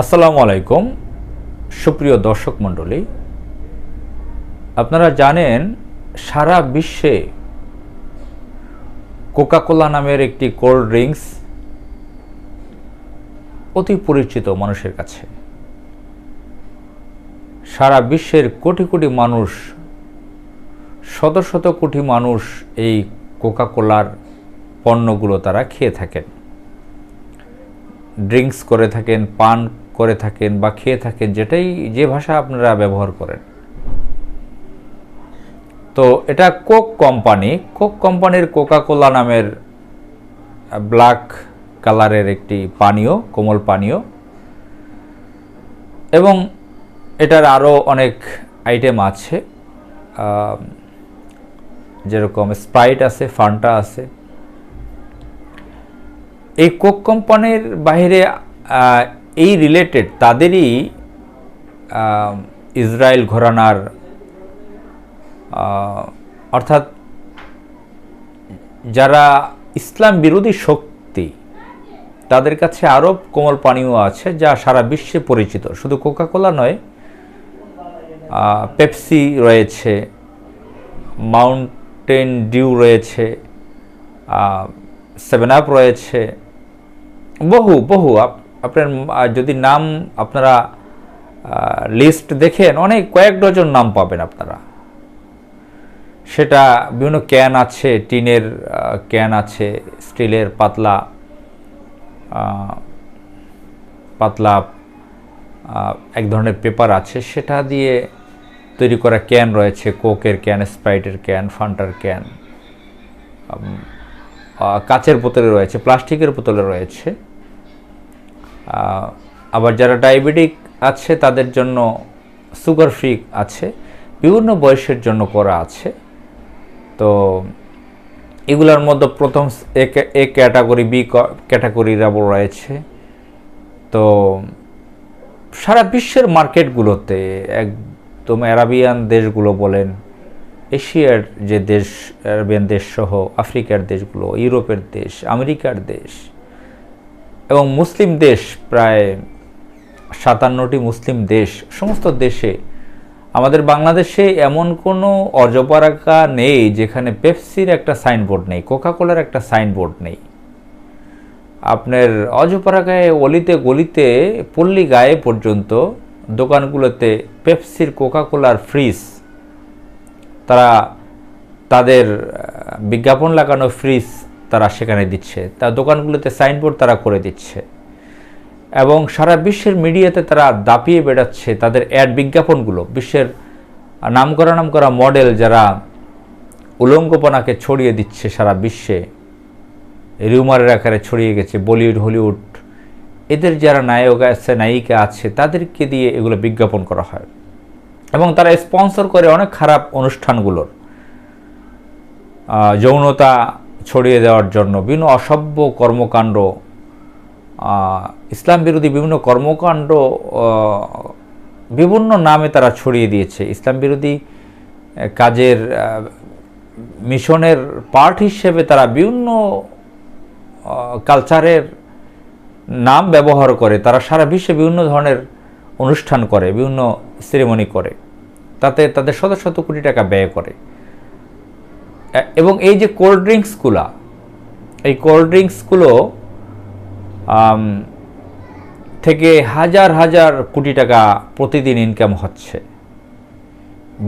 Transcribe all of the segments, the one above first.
আসসালামু আলাইকুম সুপ্রিয় দর্শক মণ্ডলী, আপনারা জানেন সারা বিশ্বে কোকা-কোলা নামের একটি কোল্ড ড্রিঙ্কস অতি পরিচিত মানুষের কাছে। সারা বিশ্বের কোটি কোটি মানুষ, শত শত কোটি মানুষ এই কোকা-কোলার পণ্যগুলো তারা খেয়ে থাকেন, ড্রিঙ্কস করে থাকেন, পান করে থাকেন বা খেয়ে থাকেন, যে ভাষা আপনারা ব্যবহার করেন। তো এটা কোক কোম্পানির কোকা-কোলা নামের ব্ল্যাক কালারের একটি পানীয়, কোমল পানীয়, এবং এটার আরও অনেক আইটেম আছে, যেরকম স্প্রাইট আছে, ফান্টা আছে। এই কোক কোম্পানির বাইরে এই রিলেটেড তাদেরই ইসরায়েল ঘরানার, অর্থাৎ যারা ইসলাম বিরোধী শক্তি, তাদের কাছে আরও কোমল পানীয় আছে যা সারা বিশ্বে পরিচিত। শুধু কোকা-কোলা নয়, পেপসি রয়েছে, মাউন্টেন ডিউ রয়েছে, 7 আপ রয়েছে, বহু আপনার যদি নাম আপনারা লিস্ট দেখেন, অনেক কয়েক ডজন নাম পাবেন আপনারা। সেটা বিভিন্ন ক্যান আছে, টিনের ক্যান আছে, স্টিলের পাতলা এক ধরনের পেপার আছে, সেটা দিয়ে তৈরি করা ক্যান রয়েছে, কোকের ক্যান, স্প্রাইটের ক্যান, ফান্টার ক্যান, কাচের বোতলে রয়েছে, প্লাস্টিকের বোতলে রয়েছে। আবার যারা ডায়াবেটিক আছে তাদের জন্য সুগার ফ্রি আছে, বিভিন্ন বয়সের জন্য করা আছে। তো এগুলোর মধ্যে প্রথম এ ক্যাটাগরি, বি ক্যাটাগরির আবার রয়েছে। তো সারা বিশ্বের মার্কেটগুলোতে, একদম আরাবিয়ান দেশগুলো বলেন, এশিয়ার যে দেশ, আরাবিয়ান দেশ সহ আফ্রিকার দেশগুলো, ইউরোপের দেশ, আমেরিকার দেশ এবং মুসলিম দেশ, প্রায় 57টি মুসলিম দেশ, সমস্ত দেশে, আমাদের বাংলাদেশে এমন কোনো অজপাড়াকা নেই যেখানে পেপসির একটা সাইনবোর্ড নেই, কোকা-কোলার একটা সাইনবোর্ড নেই। আপনার অজপাড়াগায়ে, অলিতে গলিতে, পল্লী গায়ে পর্যন্ত দোকানগুলোতে পেপসির, কোকা-কোলার ফ্রিজ, তারা তাদের বিজ্ঞাপন লাগানো ফ্রিজ তারা সেখানে দিচ্ছে, তার দোকানগুলোতে সাইনবোর্ড তারা করে দিচ্ছে, এবং সারা বিশ্বের মিডিয়াতে তারা দাপিয়ে বেড়াচ্ছে তাদের অ্যাড বিজ্ঞাপনগুলো। বিশ্বের নামকরা মডেল যারা উলঙ্গপনাকে ছড়িয়ে দিচ্ছে সারা বিশ্বে, রিউমারের আকারে ছড়িয়ে গেছে, বলিউড, হলিউড, এদের যারা নায়ক আছে, নায়িকা আছে, তাদেরকে দিয়ে এগুলো বিজ্ঞাপন করা হয়, এবং তারা স্পন্সর করে অনেক খারাপ অনুষ্ঠানগুলোর, যৌনতা ছড়িয়ে দেওয়ার জন্য বিভিন্ন অসভ্য কর্মকাণ্ড, ইসলাম বিরোধী বিভিন্ন কর্মকাণ্ড, বিভিন্ন নামে তারা ছড়িয়ে দিয়েছে। ইসলাম বিরোধী কাজের মিশনের পার্ট হিসেবে তারা বিভিন্ন কালচারের নাম ব্যবহার করে, তারা সারা বিশ্বে বিভিন্ন ধরনের অনুষ্ঠান করে, বিভিন্ন সেরেমনি করে, তাতে তাদের শত শত কোটি টাকা ব্যয় করে। এবং এই যে কোল্ড ড্রিঙ্কসগুলো, এই কোল্ড ড্রিঙ্কসগুলো থেকে হাজার হাজার কোটি টাকা প্রতিদিন ইনকাম হচ্ছে,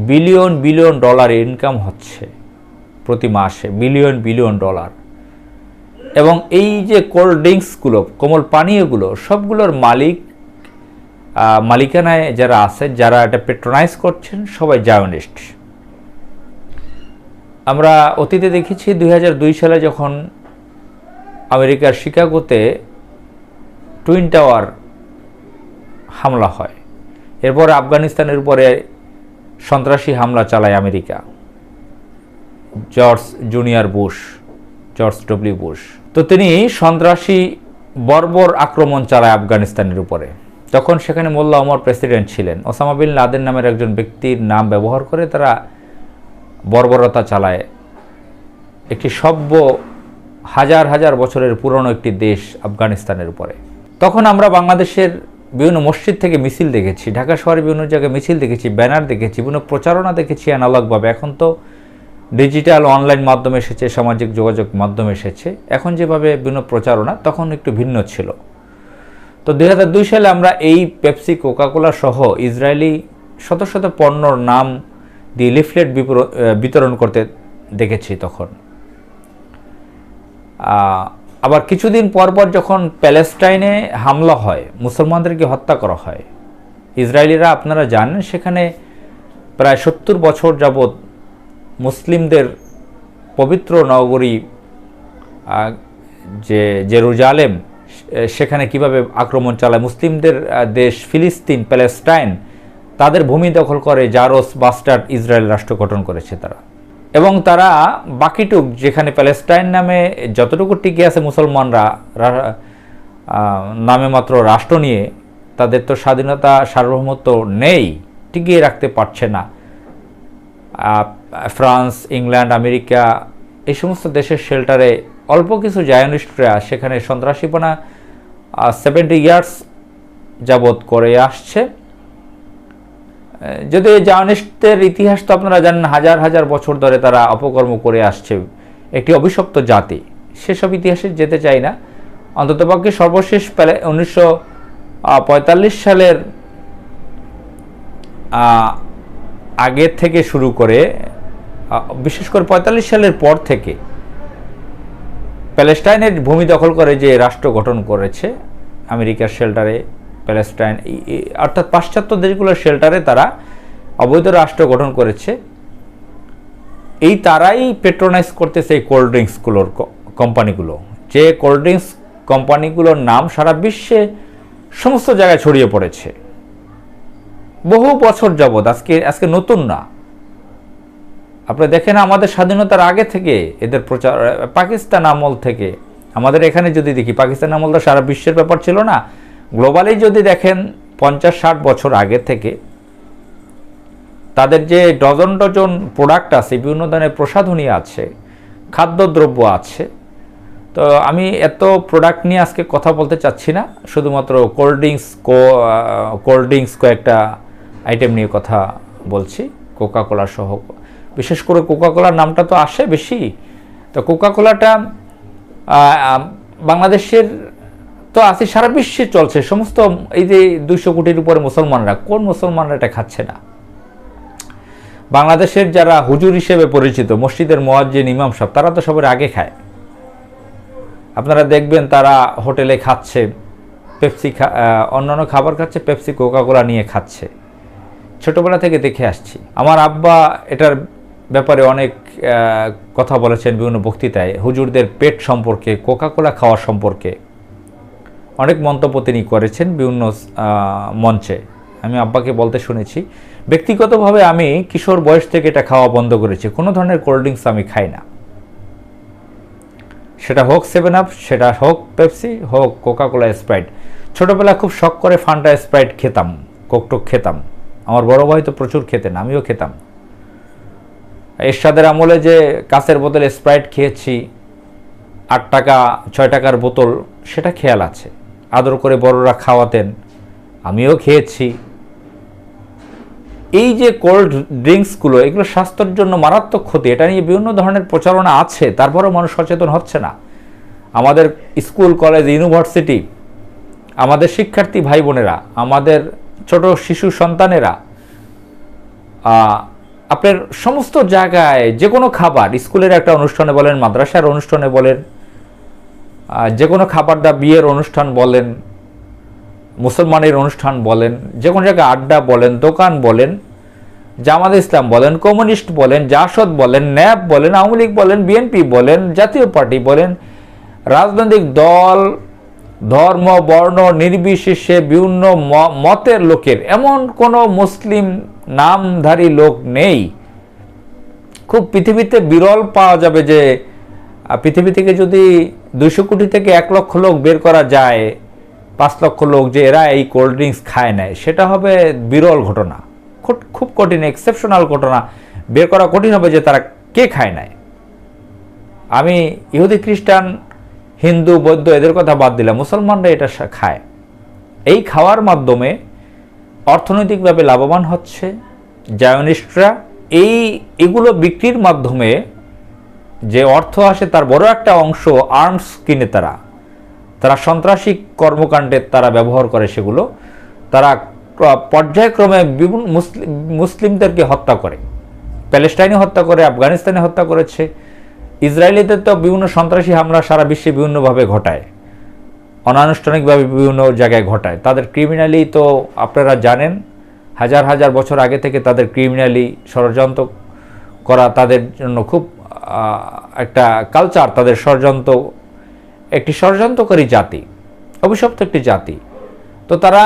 বিলিয়ন ডলার ইনকাম হচ্ছে প্রতি মাসে, বিলিয়ন ডলার। এবং এই যে কোল্ড ড্রিঙ্কসগুলো, কোমল পানীয়গুলো, সবগুলোর মালিকানায় যারা আছে, যারা এটা পেট্রোনাইজ করছেন, সবাই জায়নিস্ট। আমরা অতীতে দেখেছি 2002 সালে যখন আমেরিকার শিকাগোতে টুইন টাওয়ার হামলা হয়, এরপর আফগানিস্তানের উপরে সন্ত্রাসী হামলা চালায় আমেরিকা, জর্জ ডব্লিউ বুশ। তো তিনি সন্ত্রাসী বর্বর আক্রমণ চালায় আফগানিস্তানের উপরে। তখন সেখানে মোল্লা ওমর প্রেসিডেন্ট ছিলেন। ওসামা বিন লাদেন নামের একজন ব্যক্তির নাম ব্যবহার করে তারা বর্বরতা চালায় একটি সভ্য, হাজার হাজার বছরের পুরনো একটি দেশ আফগানিস্তানের উপরে। তখন আমরা বাংলাদেশের বিভিন্ন মসজিদ থেকে মিছিল দেখেছি, ঢাকা শহরে বিভিন্ন জায়গায় মিছিল দেখেছি, ব্যানার দেখেছি, বিভিন্ন প্রচারণা দেখেছি অ্যানালগভাবে। এখন তো ডিজিটাল অনলাইন মাধ্যম এসেছে, সামাজিক যোগাযোগ মাধ্যম এসেছে। এখন যেভাবে বিভিন্ন প্রচারণা, তখন একটু ভিন্ন ছিল। তো 2002 সালে আমরা এই পেপসি, কোকাকোলা সহ ইসরায়েলি শত শত পণ্যর নাম দিয়ে লিফলেট বিতরণ করতে দেখেছি তখন। আবার কিছুদিন পর যখন প্যালেস্টাইনে হামলা হয়, মুসলমানদেরকে হত্যা করা হয়, ইসরায়েলিরা আপনারা জানেন সেখানে প্রায় 70 বছর যাবৎ মুসলিমদের পবিত্র নগরী যে জেরুজালেম, সেখানে কিভাবে আক্রমণ চালায়, মুসলিমদের দেশ ফিলিস্তিন, প্যালেস্টাইন, তাদের ভূমি দখল করে জারোস বাস্টার্ড ইসরায়েল রাষ্ট্র গঠন করেছে তারা। এবং তারা বাকিটুক, যেখানে প্যালেস্টাইন নামে যতটুকু টিকে আছে মুসলমানরা নামে মাত্র রাষ্ট্র নিয়ে, তাদের তো স্বাধীনতা সার্বভৌমত্ব নেই, টিকিয়ে রাখতে পারছে না। ফ্রান্স, ইংল্যান্ড, আমেরিকা এই সমস্ত দেশের শেল্টারে অল্প কিছু জায়নিস্টরা সেখানে সন্ত্রাসীপনা 70 ইয়ার্স যাবৎ করে আসছে। যদি জায়নিস্টদের ইতিহাস তো আপনারা জানেন, হাজার হাজার বছর ধরে তারা অপকর্ম করে আসছে, একটি অভিশপ্ত জাতি। সেসব ইতিহাসে যেতে চাই না। অন্ততপক্ষে সর্বশেষ 1945 সালের আগে থেকে শুরু করে, বিশেষ করে 45 সালের পর থেকে প্যালেস্টাইনের ভূমি দখল করে যে রাষ্ট্র গঠন করেছে আমেরিকার শেল্টারে, প্যালেস্টাইন অর্থাৎ পাশ্চাত্য দেশগুলোর শেল্টারে তারা অবৈধ রাষ্ট্র গঠন করেছে। এই তারাই পেট্রোনাইজ করতেছে এই কোল্ড ড্রিঙ্কসগুলোর কোম্পানিগুলো, যে কোল্ড ড্রিঙ্কস কোম্পানিগুলোর নাম সারা বিশ্বে সমস্ত জায়গায় ছড়িয়ে পড়েছে বহু বছর যাবৎ। আজকে নতুন না। আপনি দেখেন আমাদের স্বাধীনতার আগে থেকে এদের প্রচার, পাকিস্তান আমল থেকে, আমাদের এখানে যদি দেখি, পাকিস্তান আমলটা সারা বিশ্বের ব্যাপার ছিল না। গ্লোবালি যদি দেখেন 50-60 বছর আগে থেকে তাদের যে ডজন ডজন প্রোডাক্ট আছে, বিভিন্ন ধরনের প্রসাধনী আছে, খাদ্যদ্রব্য আছে। তো আমি এত প্রোডাক্ট নিয়ে আজকে কথা বলতে চাচ্ছি না, শুধুমাত্র কোল্ড ড্রিঙ্কস কয়েকটা আইটেম নিয়ে কথা বলছি, কোকাকোলা সহ। বিশেষ করে কোকাকোলার নামটা তো আসে বেশি। তো কোকাকোলাটা বাংলাদেশের তো আছে, সারা বিশ্বে চলছে। সমস্ত এই যে 200 কোটির উপরে মুসলমানরা, কোন মুসলমানরা এটা খাচ্ছে না? বাংলাদেশের যারা হুজুর হিসেবে পরিচিত, মসজিদের মুয়াজ্জিন, ইমাম সাহেব, তারা তো সবার আগে খায়। আপনারা দেখবেন তারা হোটেলে খাচ্ছে পেপসি, অন্যান্য খাবার খাচ্ছে, পেপসি কোকাকোলা নিয়ে খাচ্ছে। ছোটবেলা থেকে দেখে আসছি। আমার আব্বা এটার ব্যাপারে অনেক কথা বলেছেন বিভিন্ন বক্তৃতায়, হুজুরদের পেট সম্পর্কে, কোকাকোলা খাওয়া সম্পর্কে অনেক মন্তব্য তিনি করেছেন বিভিন্ন মঞ্চে। আমি আব্বাকে বলতে শুনেছি। ব্যক্তিগতভাবে আমি কিশোর বয়স থেকে এটা খাওয়া বন্ধ করেছি। কোনো ধরনের কোল্ড ড্রিঙ্কস আমি খাই না, সেটা হোক 7 আপ, সেটা হোক পেপসি, হোক কোকাকোলা, স্প্রাইট। ছোটোবেলা খুব শখ করে ফান্টা স্প্রাইট খেতাম, কোকটোক খেতাম। আমার বড় ভাই তো প্রচুর খেতেন, আমিও খেতাম। এরশাদের আমলে যে কাঁচের বোতলে স্প্রাইট খেয়েছি, 8 টাকা 6 টাকার বোতল, সেটা খেয়াল আছে। আদর করে বড়রা খাওয়াতেন, আমিও খেয়েছি। এই যে কোল্ড ড্রিঙ্কসগুলো, এগুলো স্বাস্থ্যের জন্য মারাত্মক ক্ষতি, এটা নিয়ে বিভিন্ন ধরনের প্রচারণা আছে, তারপরেও মানুষ সচেতন হচ্ছে না। আমাদের স্কুল, কলেজ, ইউনিভার্সিটি, আমাদের শিক্ষার্থী ভাই বোনেরা, আমাদের ছোট শিশু সন্তানেরা, আপনার সমস্ত জায়গায় যে কোনো খাবার, স্কুলের একটা অনুষ্ঠানে বলেন, মাদ্রাসার অনুষ্ঠানে বলেন, যে কোনো খাবার বিয়ের অনুষ্ঠান বলেন, মুসলমানের অনুষ্ঠান বলেন, যে কোনো জায়গায় আড্ডা বলেন, দোকান বলেন, জামাত ইসলাম বলেন, কমিউনিস্ট বলেন, জাসদ বলেন, ন্যাপ বলেন, আওয়ামী লীগ বলেন, বিএনপি বলেন, জাতীয় পার্টি বলেন, রাজনৈতিক দল, ধর্ম, বর্ণ নির্বিশেষে বিভিন্ন মতের লোকের, এমন কোনো মুসলিম নামধারী লোক নেই। খুব পৃথিবীতে বিরল পাওয়া যাবে যে পৃথিবী থেকে যদি 200 কোটি থেকে 1 লক্ষ লোক বের করা যায়, 5 লক্ষ লোক যে এরা এই কোল্ড ড্রিঙ্কস খায় নাই, সেটা হবে বিরল ঘটনা, খুব কঠিন, এক্সেপশনাল ঘটনা। বের করা কঠিন হবে যে তারা কে খায় নাই। আমি ইহুদি, খ্রিস্টান, হিন্দু, বৌদ্ধ এদের কথা বাদ দিলাম, মুসলমানরা এটা খায়। এই খাওয়ার মাধ্যমে অর্থনৈতিকভাবে লাভবান হচ্ছে জায়নিস্টরা। এগুলো বিক্রির মাধ্যমে যে অর্থ আসে তার বড় একটা অংশ আর্মস কিনে তারা সন্ত্রাসী কর্মকাণ্ডে তারা ব্যবহার করে। সেগুলো তারা পর্যায়ক্রমে বিভিন্ন মুসলিমদেরকে হত্যা করে, প্যালেস্টাইনে হত্যা করে, আফগানিস্তানে হত্যা করেছে, ইসরায়েলিতে তো বিভিন্ন সন্ত্রাসী হামলা সারা বিশ্বে বিভিন্নভাবে ঘটায়, অনানুষ্ঠানিকভাবে বিভিন্ন জায়গায় ঘটায়। তাদের ক্রিমিনালি তো আপনারা জানেন, হাজার হাজার বছর আগে থেকে তাদের ক্রিমিনালি ষড়যন্ত্র করা তাদের জন্য খুব একটা কালচার। তাদের একটি ষড়যন্ত্রকারী জাতি, অভিশপ্ত একটি জাতি। তো তারা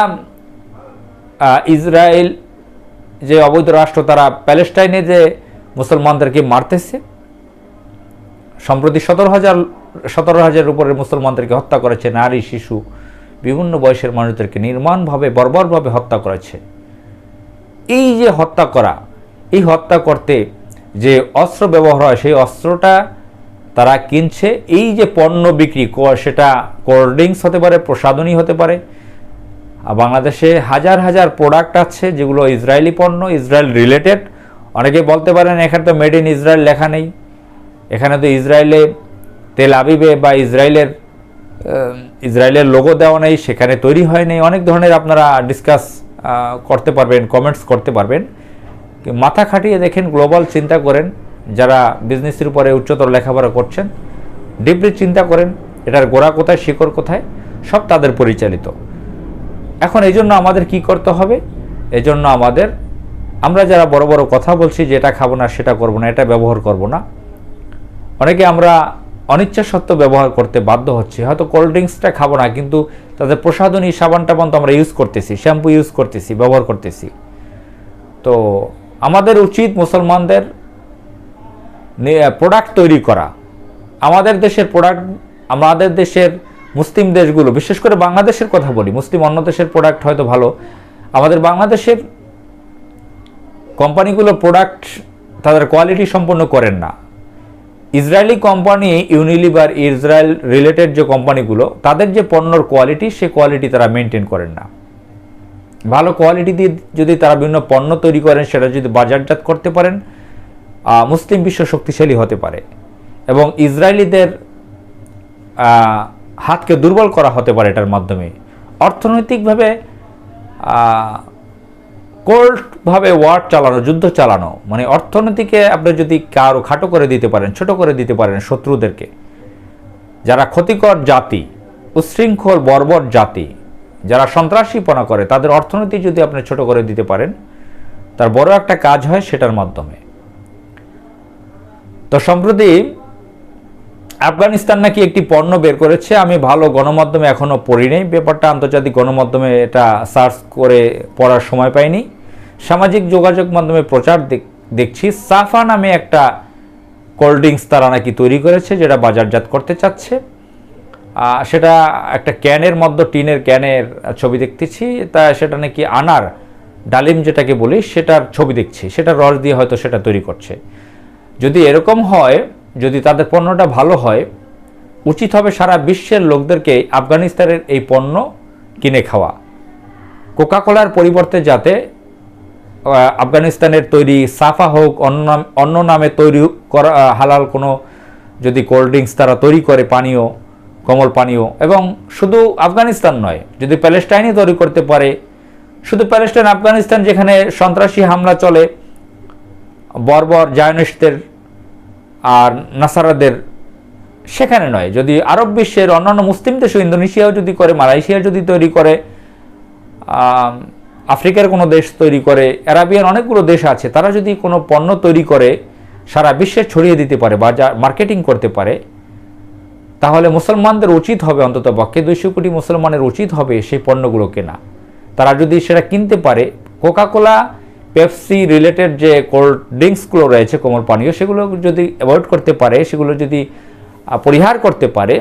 ইসরায়েল যে অবৈধ রাষ্ট্র, তারা প্যালেস্টাইনে যে মুসলমানদেরকে মারতেছে, সম্প্রতি 17,000 উপরের মুসলমানদেরকে হত্যা করেছে, নারী, শিশু, বিভিন্ন বয়সের মানুষদেরকে নির্মমভাবে বর্বরভাবে হত্যা করেছে। এই যে হত্যা করা, এই হত্যা করতে যে অস্ত্র ব্যবহার হয়, সেই অস্ত্রটা তারা কিনছে। এই যে পণ্য বিক্রি, সেটা কোল্ড ড্রিঙ্কস হতে পারে, প্রসাধনী হতে পারে। বাংলাদেশে হাজার হাজার প্রোডাক্ট আছে যেগুলো ইসরায়েলি পণ্য, ইসরায়েল রিলেটেড। অনেকে বলতে পারেন এখানে তো মেড ইন ইসরায়েল লেখা নেই, এখানে তো ইসরায়েলে তেল আবিবে বা ইসরায়েলের লোগো দেওয়া নেই, সেখানে তৈরি হয় নেই। অনেক ধরনের আপনারা ডিসকাস করতে পারবেন, কমেন্টস করতে পারবেন। মাথা খাটিয়ে দেখেন, গ্লোবাল চিন্তা করেন, যারা বিজনেসের উপরে উচ্চতর লেখাপড়া করছেন, ডিপলি চিন্তা করেন এটার গোড়া কোথায়, শিকড় কোথায়, সব তাদের পরিচালিত। এখন এই জন্য আমাদের কি করতে হবে? এজন্য আমরা যারা বড় বড় কথা বলছি যে এটা খাবো না, সেটা করবো না, এটা ব্যবহার করব না, অনেকে আমরা অনিচ্ছা সত্ত্বেও ব্যবহার করতে বাধ্য হচ্ছে। হয়তো কোল্ড ড্রিঙ্কসটা খাবো না, কিন্তু তাদের প্রসাধনী সাবান টাবান তো আমরা ইউজ করতেছি, শ্যাম্পু ইউজ করতেছি, ব্যবহার করতেছি। তো আমাদের উচিত মুসলমানদের প্রোডাক্ট তৈরি করা। আমাদের দেশের প্রোডাক্ট, আমাদের দেশের মুসলিম দেশগুলো, বিশেষ করে বাংলাদেশের কথা বলি, মুসলিম অন্য দেশের প্রোডাক্ট হয়তো ভালো, আমাদের বাংলাদেশের কোম্পানিগুলো প্রোডাক্ট তাদের কোয়ালিটি সম্পন্ন করেন না। Israeli company, Unilever, Israel related যে কোম্পানিগুলো, তাদের যে পণ্যর কোয়ালিটি, সে কোয়ালিটি তারা মেনটেন করেন না। ভালো কোয়ালিটি দিয়ে যদি তারা বিভিন্ন পণ্য তৈরি করেন, সেটা যদি বাজারজাত করতে পারেন, মুসলিম বিশ্ব শক্তিশালী হতে পারে এবং ইসরায়েলিদের হাতকে দুর্বল করা হতে পারে এটার মাধ্যমে। অর্থনৈতিকভাবে কোল্ডভাবে ওয়ার চালানো, যুদ্ধ চালানো, মানে অর্থনীতিকে আপনি যদি কারো খাটো করে দিতে পারেন, ছোট করে দিতে পারেন শত্রুদেরকে, যারা ক্ষতিকর জাতি, উচ্ছৃঙ্খল বর্বর জাতি, যারা সন্ত্রাসীপনা করে, তাদের অর্থনীতি যদি আপনি ছোট করে দিতে পারেন, তার বড় একটা কাজ হয় সেটার মাধ্যমে। তো সম্প্রতি আফগানিস্তান নাকি একটি পণ্য বের করেছে, আমি ভালো গণমাধ্যমে এখনও পড়ি নাই ব্যাপারটা, আন্তর্জাতিক গণমাধ্যমে এটা সার্চ করে পড়ার সময় পাইনি। সামাজিক যোগাযোগ মাধ্যমে প্রচার দেখছি, সাফা নামে একটা কোল্ড ড্রিঙ্কস তারা নাকি তৈরি করেছে, যেটা বাজারজাত করতে চাচ্ছে। সেটা একটা ক্যানের মধ্যে, টিনের ক্যানের ছবি দেখতেছি, তা সেটা নাকি আনার, ডালিম যেটাকে বলি, সেটার ছবি দেখছি, সেটা রস দিয়ে হয়তো সেটা তৈরি করছে। যদি এরকম হয়, যদি তাদের পণ্যটা ভালো হয়, উচিত হবে সারা বিশ্বের লোকদেরকে আফগানিস্তানের এই পণ্য কিনে খাওয়া। কোকাকোলার পরিবর্তে যাতে আফগানিস্তানের তৈরি সাফা হোক, অন্য নামে তৈরি করা হালাল কোনো যদি কোল্ড ড্রিঙ্কস তারা তৈরি করে, পানীয়, কোমল পানীয়, এবং শুধু আফগানিস্তান নয়, যদি প্যালেস্টাইনে তৈরি করতে পারে, শুধু প্যালেস্টাইন, আফগানিস্তান যেখানে সন্ত্রাসী হামলা চলে, বর্বর জায়নিস্টদের আর নাসারাদের, সেখানে নয়, যদি আরব বিশ্বের অন্যান্য মুসলিম দেশ, ইন্দোনেশিয়াও যদি করে, মালয়েশিয়া যদি তৈরি করে, আফ্রিকার কোনো দেশ তৈরি করে, আরাবিয়ান অনেকগুলো দেশ আছে, তারা যদি কোনো পণ্য তৈরি করে সারা বিশ্বে ছড়িয়ে দিতে পারে, বাজার মার্কেটিং করতে পারে, তাহলে মুসলমানদের উচিত হবে, অন্তত পক্ষে 200 কোটি মুসলমানের উচিত হবে সেই পণ্যগুলো কেনা। তারা যদি সেটা কিনতে পারে, কোকাকোলা, পেপসি রিলেটেড যে কোল্ড ড্রিঙ্কসগুলো রয়েছে, কোমল পানীয়, সেগুলো যদি অ্যাভয়েড করতে পারে, সেগুলো যদি পরিহার করতে পারে,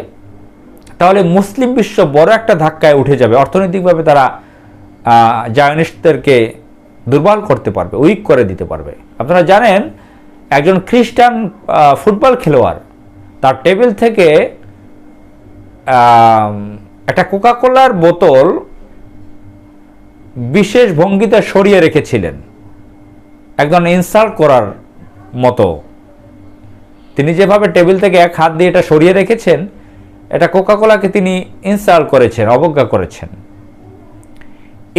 তাহলে মুসলিম বিশ্ব বড় একটা ধাক্কায় উঠে যাবে। অর্থনৈতিকভাবে তারা জায়নিস্টদেরকে দুর্বল করতে পারবে, উইক করে দিতে পারবে। আপনারা জানেন, একজন খ্রিস্টান ফুটবল খেলোয়াড় তার টেবিল থেকে একটা কোকাকোলার বোতল বিশেষ ভঙ্গিতে সরিয়ে রেখেছিলেন, একজন ইনসাল্ট করার মতো। তিনি যেভাবে টেবিল থেকে এক হাত দিয়ে এটা সরিয়ে রেখেছেন, এটা কোকাকোলাকে তিনি ইনসাল্ট করেছেন, অবজ্ঞা করেছেন।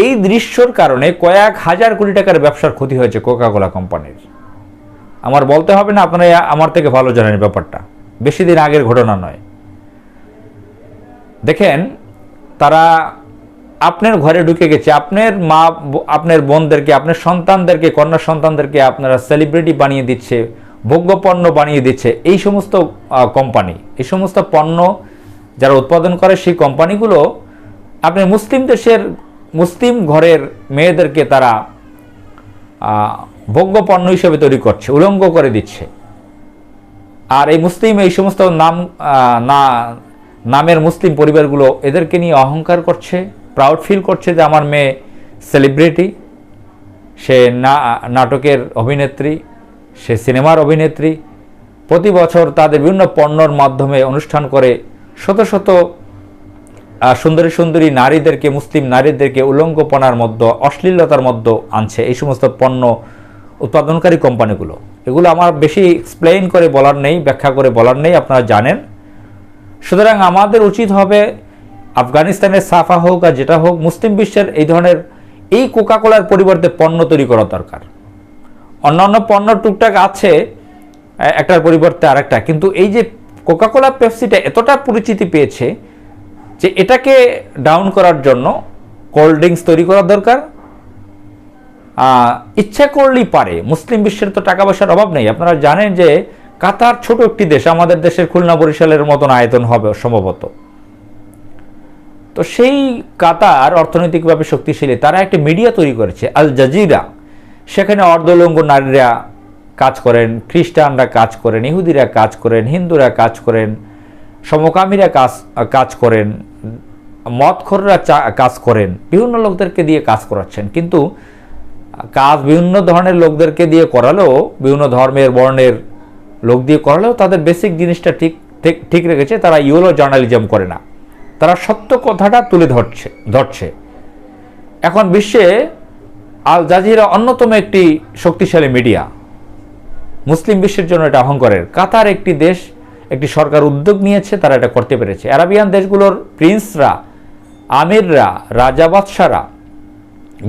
এই দৃশ্যর কারণে কয়েক হাজার কোটি টাকার ব্যবসার ক্ষতি হয়েছে কোকাকোলা কোম্পানির। আমার বলতে হবে না, আপনারা আমার থেকে ভালো জানেন ব্যাপারটা, বেশি দিন আগের ঘটনা নয়। দেখেন, তারা আপনার ঘরে ঢুকে গেছে, আপনার মা, আপনার বোনদেরকে, আপনার সন্তানদেরকে, কন্যা সন্তানদেরকে আপনারা সেলিব্রিটি বানিয়ে দিচ্ছে, ভোগ্যপণ্য বানিয়ে দিচ্ছে এই সমস্ত কোম্পানি। এই সমস্ত পণ্য যারা উৎপাদন করে সেই কোম্পানিগুলো আপনি মুসলিম দেশের মুসলিম ঘরের মেয়েদেরকে তারা ভোগ্যপণ্য হিসেবে তৈরি করছে, উলঙ্গ করে দিচ্ছে। আর এই মুসলিম, এই সমস্ত নামের মুসলিম পরিবারগুলো এদেরকে নিয়ে অহংকার করছে, প্রাউড ফিল করছে যে আমার মেয়ে সেলিব্রিটি, সে নাটকের অভিনেত্রী, সে সিনেমার অভিনেত্রী। প্রতি বছর তাদের বিভিন্ন পণ্যর মাধ্যমে অনুষ্ঠান করে শত শত সুন্দরী সুন্দরী নারীদেরকে, মুসলিম নারীদেরকে উলঙ্গপনার মধ্যে, অশ্লীলতার মধ্যে আনছে এই সমস্ত পণ্য উৎপাদনকারী কোম্পানিগুলো। এগুলো আমার বেশি এক্সপ্লেইন করে বলার নেই, ব্যাখ্যা করে বলার নেই, আপনারা জানেন। সুতরাং আমাদের উচিত হবে আফগানিস্তানের সাফা হোক আর যেটা হোক, মুসলিম বিশ্বের এই ধরনের এই কোকাকোলার পরিবর্তে পণ্য তৈরি করা দরকার। অন্যান্য পণ্য টুকটাক আছে একটার পরিবর্তে আরেকটা, কিন্তু এই যে কোকাকোলা পেপসিটা এতটা পরিচিতি পেয়েছে যে এটাকে ডাউন করার জন্য কোল্ড ড্রিঙ্কস তৈরি করা দরকার। ইচ্ছা করলেই পারে, মুসলিম বিশ্বের তো টাকা পয়সার অভাব নেই। আপনারা জানেন যে কাতার ছোট একটি দেশ, আমাদের দেশের খুলনা বরিশালের মতন আয়তন হবে সম্ভবত। তো সেই কাতার অর্থনৈতিকভাবে শক্তিশালী, তারা একটা মিডিয়া তৈরি করেছে আল জাজিরা। সেখানে অর্ধলঙ্গ নারীরা কাজ করেন, খ্রিস্টানরা কাজ করেন, ইহুদিরা কাজ করেন, হিন্দুরা কাজ করেন, সমকামীরা কাজ করেন, মদখোররা কাজ করেন, বিভিন্ন লোকদেরকে দিয়ে কাজ করাচ্ছেন। কিন্তু কাজ বিভিন্ন ধরনের লোকদেরকে দিয়ে করালেও, বিভিন্ন ধর্মের বর্ণের লোক দিয়ে করালেও তাদের বেসিক জিনিসটা ঠিক রেখেছে। তারা ইউলো জার্নালিজম করে না, তারা সত্য কথাটা তুলে ধরছে। এখন বিশ্বে আল জাজিরা অন্যতম একটি শক্তিশালী মিডিয়া, মুসলিম বিশ্বের জন্য এটা অহংকারের। কাতার একটি দেশ, একটি সরকার উদ্যোগ নিয়েছে, তারা এটা করতে পেরেছে। আরাবিয়ান দেশগুলোর প্রিন্সরা, আমিররা, রাজা বাদশারা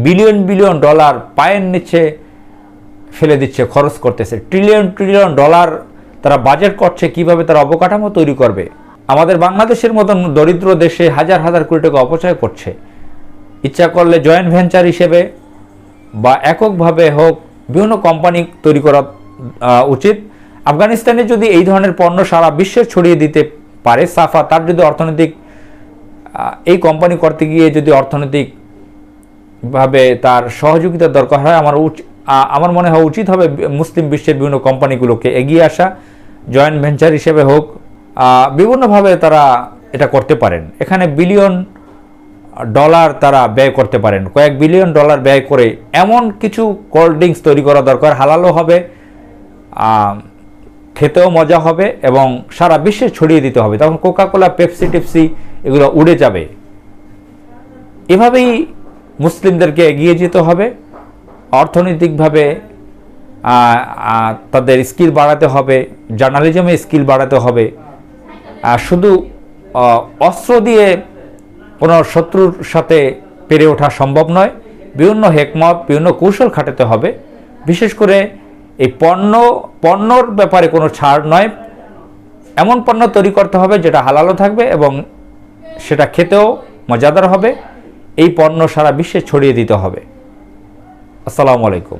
বিলিয়ন বিলিয়ন ডলার পায়ের নিচে ফেলে দিচ্ছে, খরচ করতেছে, ট্রিলিয়ন ট্রিলিয়ন ডলার তারা বাজেট করছে কিভাবে তারা অবকাঠামো তৈরি করবে। আমাদের বাংলাদেশের মতন দরিদ্র দেশে হাজার হাজার কোটি টাকা অপচয় করছে। ইচ্ছা করলে জয়েন্ট ভেঞ্চার হিসেবে বা এককভাবে হোক বিভিন্ন কোম্পানি তৈরি করা উচিত। আফগানিস্তানে যদি এই ধরনের পণ্য সারা বিশ্বে ছড়িয়ে দিতে পারে সাফা, তার যদি অর্থনৈতিক, এই কোম্পানি করতে গিয়ে যদি অর্থনৈতিকভাবে তার সহযোগিতার দরকার হয়, আমার মনে হয় উচিত হবে মুসলিম বিশ্বের বিভিন্ন কোম্পানিগুলোকে এগিয়ে আসা, জয়েন্ট ভেঞ্চার হিসেবে হোক, বিভিন্নভাবে তারা এটা করতে পারেন। এখানে বিলিয়ন ডলার তারা ব্যয় করতে পারেন, কয়েক বিলিয়ন ডলার ব্যয় করে এমন কিছু কোল্ড ড্রিঙ্কস তৈরি করা দরকার, হালালও হবে, খেতেও মজা হবে এবং সারা বিশ্বে ছড়িয়ে দিতে হবে। তখন কোকাকোলা, পেপসি টেপসি এগুলো উড়ে যাবে। এভাবেই মুসলিমদেরকে এগিয়ে যেতে হবে, অর্থনৈতিকভাবে তাদের স্কিল বাড়াতে হবে, জার্নালিজমে স্কিল বাড়াতে হবে। শুধু অস্ত্র দিয়ে কোনো শত্রুর সাথে পেরে ওঠা সম্ভব নয়, বিভিন্ন হেকমত, বিভিন্ন কৌশল খাটাতে হবে। বিশেষ করে এই পণ্যর ব্যাপারে কোনো ছাড় নয়, এমন পণ্য তৈরি করতে হবে যেটা হালালও থাকবে এবং সেটা খেতেও মজাদার হবে। এই পণ্য সারা বিশ্বে ছড়িয়ে দিতে হবে। আসসালামু আলাইকুম।